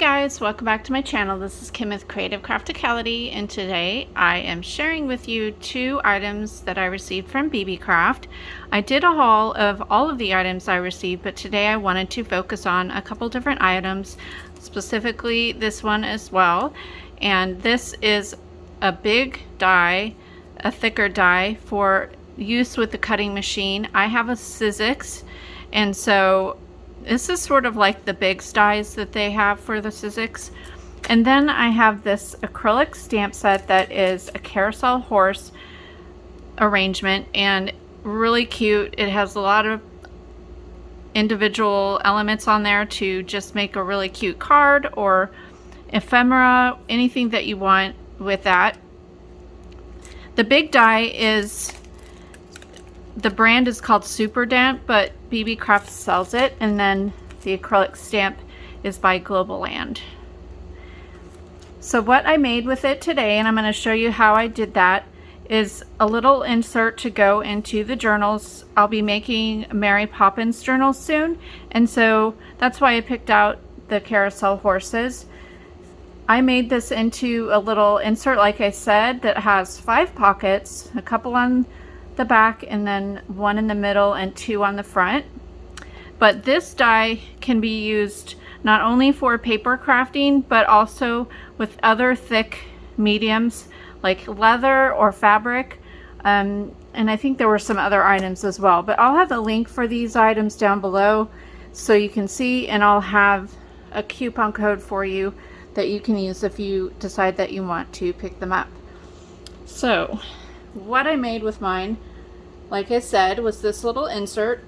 guys, welcome back to my channel. This is Kim with Creative Crafticality, and today I am sharing with you two items that I received from BeeBeeCraft. I did a haul of all of the items I received, but today I wanted to focus on a couple different items, specifically this one as well. And this is a big die, a thicker die for use with the cutting machine. I have a Sizzix, and so this is sort of like the big dies that they have for the Sizzix. And then I have this acrylic stamp set that is a carousel horse arrangement and really cute. It has a lot of individual elements on there to just make a really cute card or ephemera, anything that you want with that. The big die is, the brand is called Super Damp, but BeeBeeCraft sells it, and then the acrylic stamp is by Global Land. So what I made with it today, and I'm going to show you how I did that, is a little insert to go into the journals. I'll be making Mary Poppins journals soon, and so that's why I picked out the carousel horses. I made this into a little insert, like I said, that has 5 pockets, a couple on the back and then 1 in the middle and 2 on the front. But this die can be used not only for paper crafting, but also with other thick mediums like leather or fabric, and I think there were some other items as well, but I'll have a link for these items down below so you can see, and I'll have a coupon code for you that you can use if you decide that you want to pick them up. So what I made with mine, like I said, was this little insert,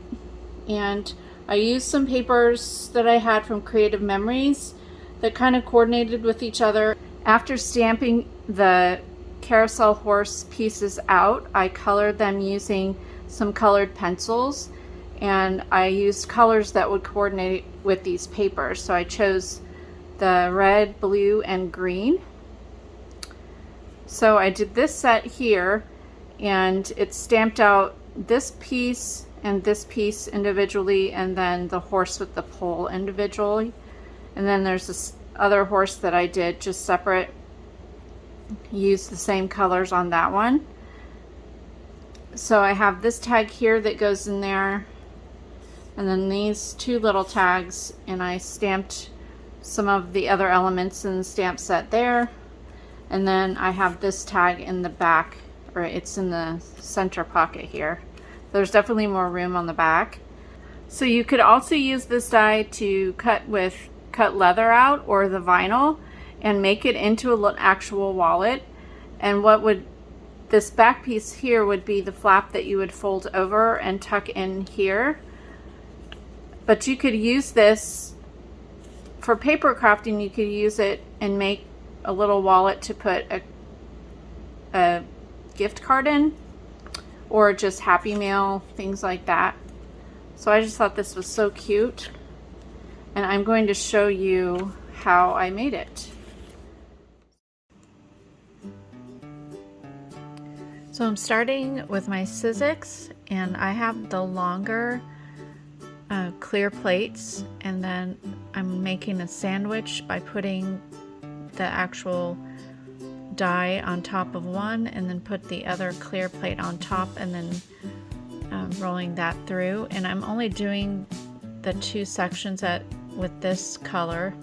and I used some papers that I had from Creative Memories that kind of coordinated with each other. After stamping the carousel horse pieces out, I colored them using some colored pencils, and I used colors that would coordinate with these papers. So I chose the red, blue, and green. So I did this set here, and it stamped out this piece and this piece individually, and then the horse with the pole individually. And then there's this other horse that I did just separate, use the same colors on that one. So I have this tag here that goes in there, and then these 2 little tags, and I stamped some of the other elements in the stamp set there. And then I have this tag in the back, or it's in the center pocket here. There's definitely more room on the back. So you could also use this die to cut leather out or the vinyl and make it into an actual wallet. And what would this back piece here would be the flap that you would fold over and tuck in here. But you could use this for paper crafting. You could use it and make a little wallet to put a gift card in, or just Happy Mail, things like that. So I just thought this was so cute, and I'm going to show you how I made it. So I'm starting with my Sizzix, and I have the longer clear plates, and then I'm making a sandwich by putting the actual die on top of one, and then put the other clear plate on top, and then rolling that through. And I'm only doing the 2 sections with this color,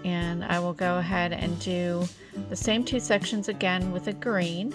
and I will go ahead and do the same 2 sections again with a green.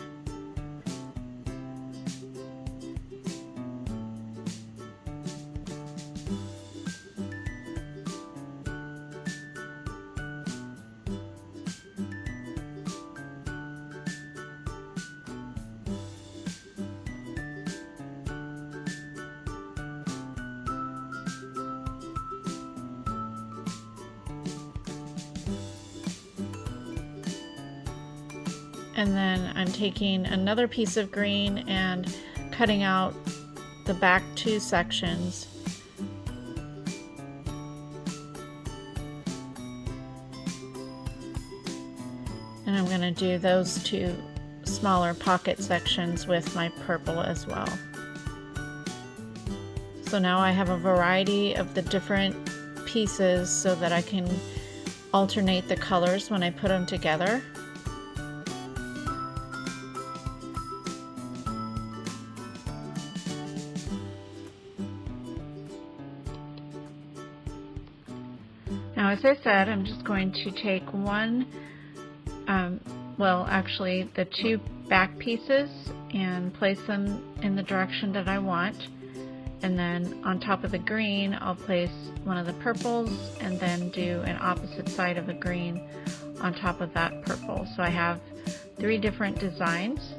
And then I'm taking another piece of green and cutting out the back 2 sections. And I'm going to do those 2 smaller pocket sections with my purple as well. So now I have a variety of the different pieces so that I can alternate the colors when I put them together. Now, as I said, I'm just going to take one, well, actually the two back pieces and place them in the direction that I want. And then on top of the green, I'll place one of the purples and then do an opposite side of a green on top of that purple. So I have 3 different designs.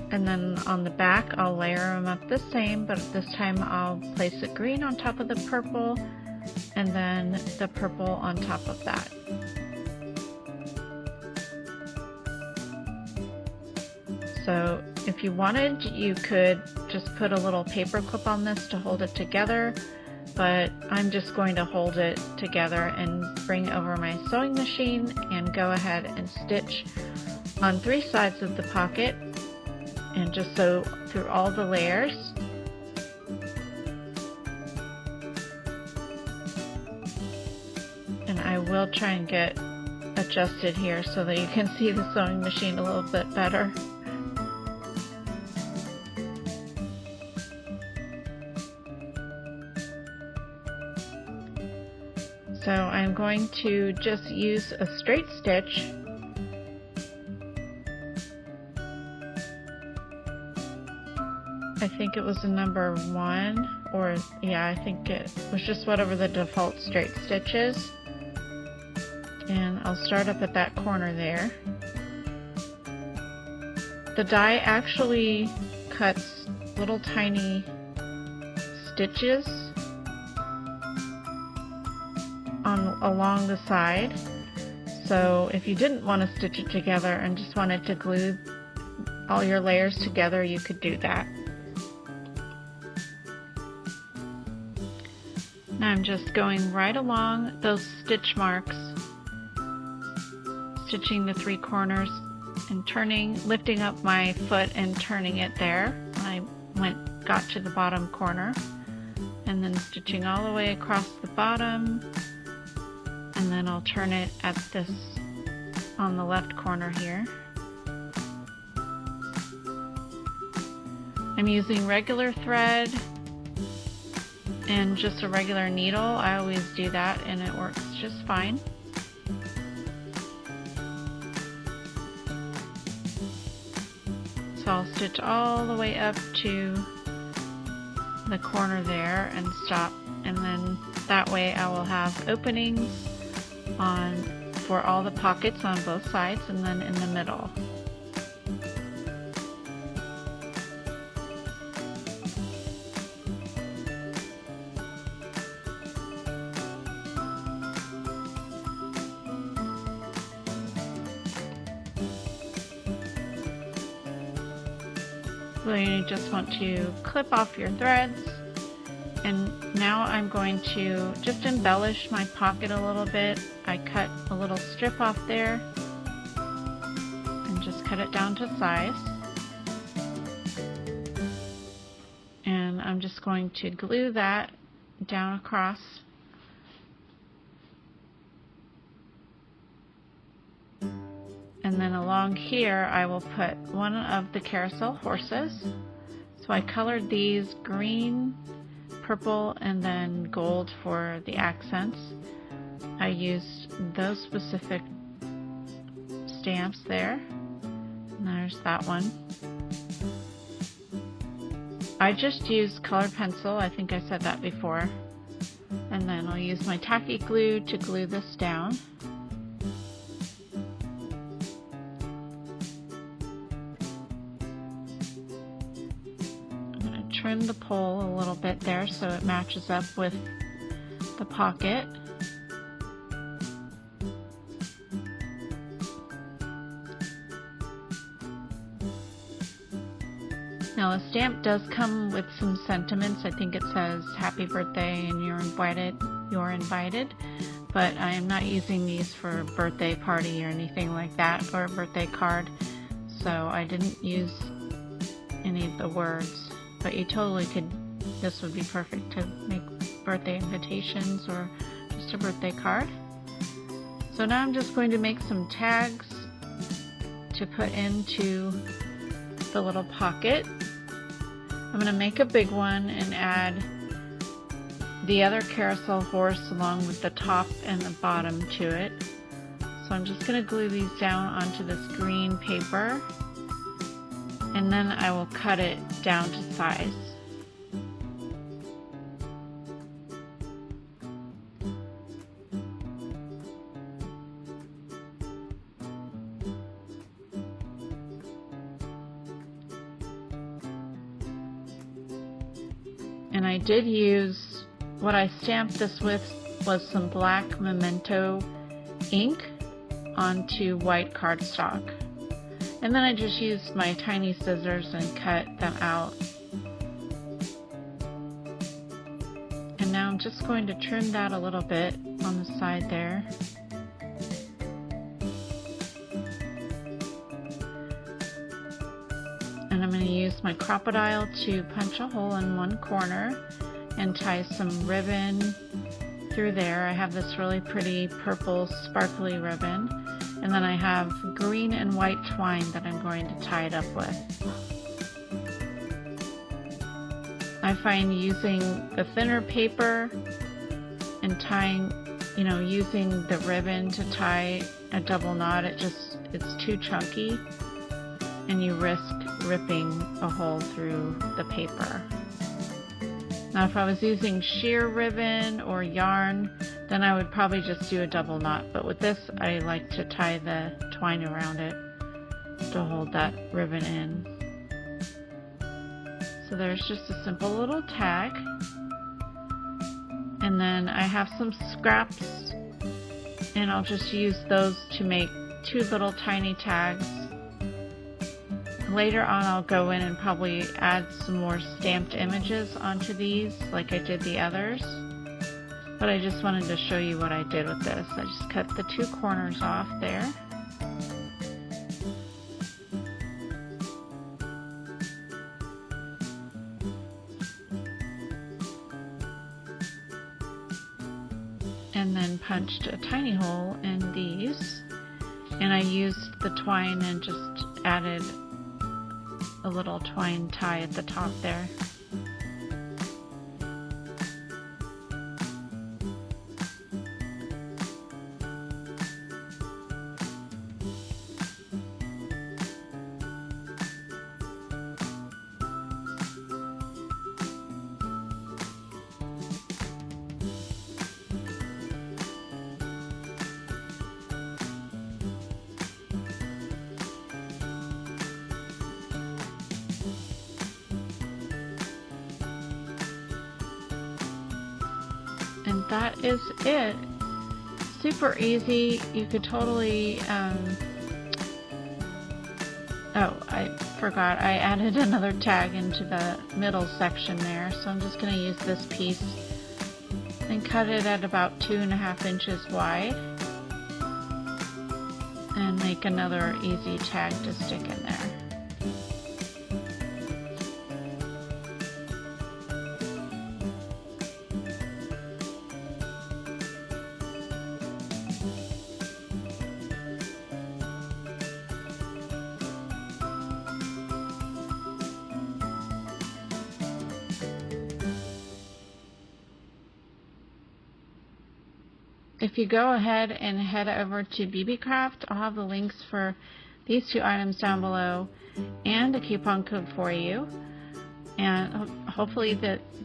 And then on the back, I'll layer them up the same, but this time I'll place the green on top of the purple and then the purple on top of that. So if you wanted, you could just put a little paper clip on this to hold it together, but I'm just going to hold it together and bring over my sewing machine and go ahead and stitch on 3 sides of the pocket and just sew through all the layers. And I will try and get adjusted here so that you can see the sewing machine a little bit better. So I'm going to just use a straight stitch I think it was a number 1, or yeah, I think it was just whatever the default straight stitch is. And I'll start up at that corner there. The die actually cuts little tiny stitches along the side. So if you didn't want to stitch it together and just wanted to glue all your layers together, you could do that. Now I'm just going right along those stitch marks, stitching the 3 corners and lifting up my foot and turning it there. I got to the bottom corner, and then stitching all the way across the bottom, and then I'll turn it at this on the left corner here. I'm using regular thread and just a regular needle. I always do that and it works just fine. So I'll stitch all the way up to the corner there and stop, and then that way I will have openings for all the pockets on both sides and then in the middle. So you just want to clip off your threads, and now I'm going to just embellish my pocket a little bit. I cut a little strip off there and just cut it down to size, and I'm just going to glue that down across. And then along here I will put one of the carousel horses. So I colored these green, purple, and then gold for the accents. I used those specific stamps there. And there's that one. I just used colored pencil, I think I said that before. And then I'll use my tacky glue to glue this down. Trim the pole a little bit there so it matches up with the pocket. Now the stamp does come with some sentiments. I think it says happy birthday and you're invited, but I am not using these for a birthday party or anything like that, or a birthday card, so I didn't use any of the words. But you totally could, this would be perfect to make birthday invitations or just a birthday card. So now I'm just going to make some tags to put into the little pocket. I'm going to make a big one and add the other carousel horse along with the top and the bottom to it. So I'm just going to glue these down onto this green paper, and then I will cut it down to size. And I did use, what I stamped this with was some black Memento ink onto white cardstock. And then I just used my tiny scissors and cut them out. And now I'm just going to trim that a little bit on the side there. And I'm going to use my crocodile to punch a hole in one corner and tie some ribbon through there. I have this really pretty purple sparkly ribbon, and then I have green and white twine that I'm going to tie it up with. I find using the thinner paper and tying, using the ribbon to tie a double knot, it's too chunky and you risk ripping a hole through the paper. Now if I was using sheer ribbon or yarn, then I would probably just do a double knot, but with this I like to tie the twine around it to hold that ribbon in. So there's just a simple little tag, and then I have some scraps and I'll just use those to make two little tiny tags. Later on I'll go in and probably add some more stamped images onto these like I did the others, but I just wanted to show you what I did with this. I just cut the two corners off there. And then punched a tiny hole in these, and I used the twine and just added a little twine tie at the top there. And that is it. Super easy. You could totally, oh, I forgot. I added another tag into the middle section there. So I'm just going to use this piece and cut it at about 2.5 inches wide. And make another easy tag to stick in there. If you go ahead and head over to BeeBeeCraft, I'll have the links for these two items down below and a coupon code for you. And hopefully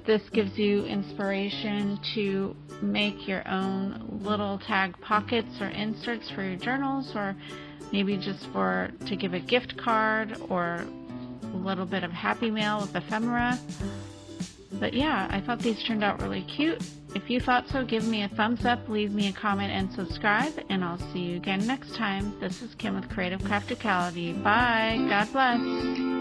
this gives you inspiration to make your own little tag pockets or inserts for your journals, or maybe just to give a gift card or a little bit of happy mail with ephemera. But yeah, I thought these turned out really cute. If you thought so, give me a thumbs up, leave me a comment, and subscribe, and I'll see you again next time. This is Kim with Creative Crafticality. Bye. God bless.